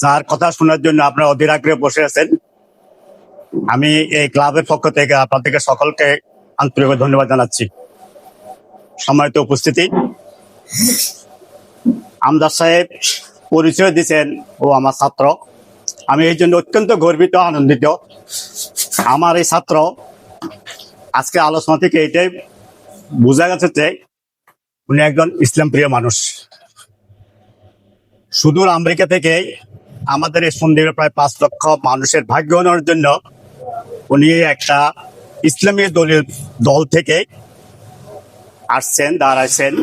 যার কথা শোনার জন্য আপনারা অধীর আগ্রহে বসে আছেন। আমি এই ক্লাবের পক্ষ থেকে আপনাদেরকে সকলকে আন্তরিক ধন্যবাদ জানাচ্ছি। সম্মানিত উপস্থিতি, আমজাদ সাহেব পরিচয় দিয়েছেন ও আমার ছাত্র। আমি এই জন্য অত্যন্ত গর্বিত, আনন্দিত। আমার এই ছাত্র আজকে আলোচনা থেকে এটাই বোঝা গেছে যে উনি একজন ইসলাম প্রিয় মানুষ। সুদূর আমেরিকা থেকে আমাদের এই সন্দ্বীপে প্রায় 5 লক্ষ মানুষের ভাগ্য উন্নয়নের জন্য উনি একটা ইসলামী দল থেকে আসছেন, দাঁড়াইছেন।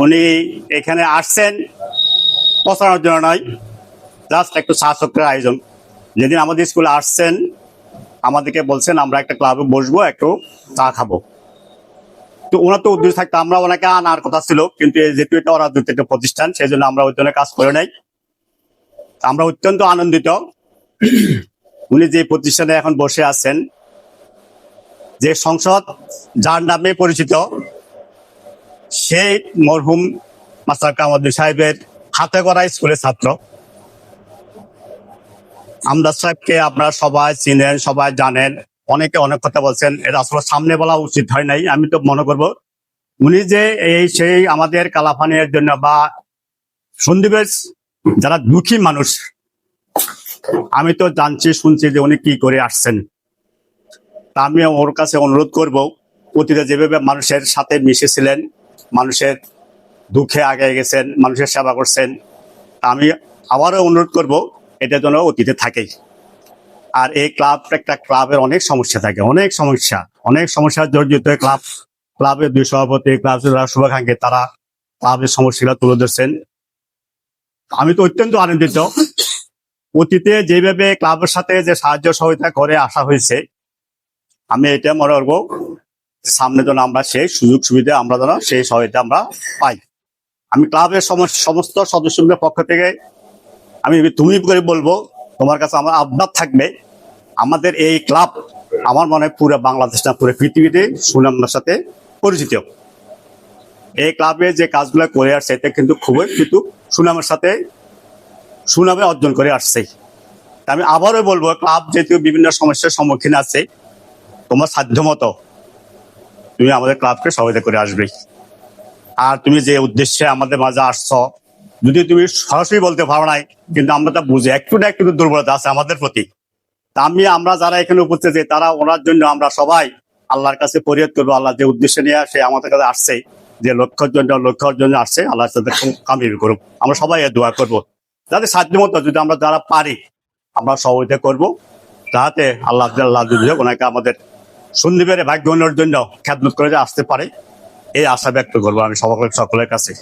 উনি এখানে আসছেন প্রচারণার জন্য নয়, জাস্ট একটু শাসকের আয়োজন। যেদিন আমাদের স্কুলে আসছেন আমাদেরকে বলছেন আমরা একটা ক্লাবে বসবো, একটু চা খাবো। তো ওনার তো উদ্দেশ্য থাকতো আমরা ওনাকে আনার কথা ছিল, কিন্তু যেহেতু এটা অরাজনৈতিক একটা প্রতিষ্ঠান সেই জন্য আমরা ওই জন্য কাজ করে নাই। আমরা অত্যন্ত আনন্দিত উনি যে প্রতিষ্ঠানে এখন বসে আছেন, যে সংসদ যার নামে পরিচিত, সেই মরহুম মাস্টার কামালউদ্দিন সাহেবের হাতে গড়া স্কুলের ছাত্র। আমজাদ সাহেবকে আপনারা সবাই চিনেন, সবাই জানেন। অনেকে অনেক কথা বলছেন, এটা আসলে সামনে বলা উচিত হয় নাই। আমি তো মনে করব উনি যে সেই আমাদের কালাপানির জন্য বা সন্দ্বীপের যারা দুঃখী মানুষ, আমি তো জানছি শুনছি যে উনি কি করে আসছেন। তা আমি ওর কাছে অনুরোধ করব, অতীতে যেভাবে মানুষের সাথে মিশেছিলেন, মানুষের দুঃখে আগে গেছেন, মানুষের সেবা করছেন, আমি আবারও অনুরোধ করব এটা যেন অতীতে থাকে। আর এই একটা ক্লাবের অনেক সমস্যা থাকে, অনেক সমস্যা জর্জরিত ক্লাবের দুই সভাপতি, ক্লাবের শুভাকাঙ্ক্ষী, তারা ক্লাবের সমস্যাগুলো তুলে ধরছেন। আমি তো অত্যন্ত আনন্দিত। অতীতে যেভাবে ক্লাবের সাথে যে সাহায্য সহযোগিতা করে আসা হয়েছে, আমি এটা মনে করবো সামনে যেন আমরা সেই সুযোগ সুবিধা আমরা যেন সেই সহায়তা আমরা পাই। আমি ক্লাবের সমস্ত সদস্যদের পক্ষ থেকে আমি তুমি করে বলবো, তোমার কাছে আমার আবদার থাকবে, আমাদের এই ক্লাব আমার মনে হয় পুরো বাংলাদেশ না পুরো পৃথিবীতে সুনামের সাথে পরিচিত। এই ক্লাবে যে কাজগুলো করে আসছে এটা কিন্তু খুবই সুনামের সাথে সুনামে অর্জন করে আসছে। আমি আবারও বলবো, ক্লাব যেহেতু বিভিন্ন সমস্যার সম্মুখীন আছে, তোমার সাধ্য মতো তুমি আমাদের ক্লাবকে সহায়তা করে আসবে। আর তুমি যে উদ্দেশ্যে আমাদের মাঝে আসছো, যদি তুমি সরাসরি বলতে পারো নাই, কিন্তু আমরা তা বুঝি একটু না একটু দুর্বলতা আছে আমাদের প্রতি। তা আমরা যারা এখানে উপস্থিত আছি তারা ওনার জন্য আমরা সবাই আল্লাহর কাছে ফরিয়াদ করবো। আল্লাহ যে উদ্দেশ্যে নিয়ে সে আমাদের কাছে আসছে, যে লক্ষ্যের জন্য আসছে, আল্লাহর সাথে কামিয়াবি করুক। আমরা সবাই দোয়া করবো যাতে সাধ্য মতো যদি আমরা যারা পারি আমরা সহযোগিতা করবো, যাতে আল্লাহ ওনাকে আমাদের সন্দ্বীপের ভাগ্য উন্নয়নের জন্য খেদমত করে আসতে পারে, এই আশা ব্যক্ত করবো আমি সকলের কাছে।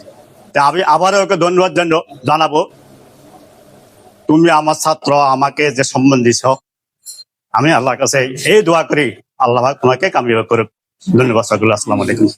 তা আমি আবারও ওকে ধন্যবাদ জানাবো। তুমি আমার ছাত্র, আমাকে যে সম্মান দিছ, আমি আল্লাহর কাছে এই দোয়া করি আল্লাহ তোমাকে কামিয়াব করুক। ধন্যবাদ সকলে। আসসালামু আলাইকুম।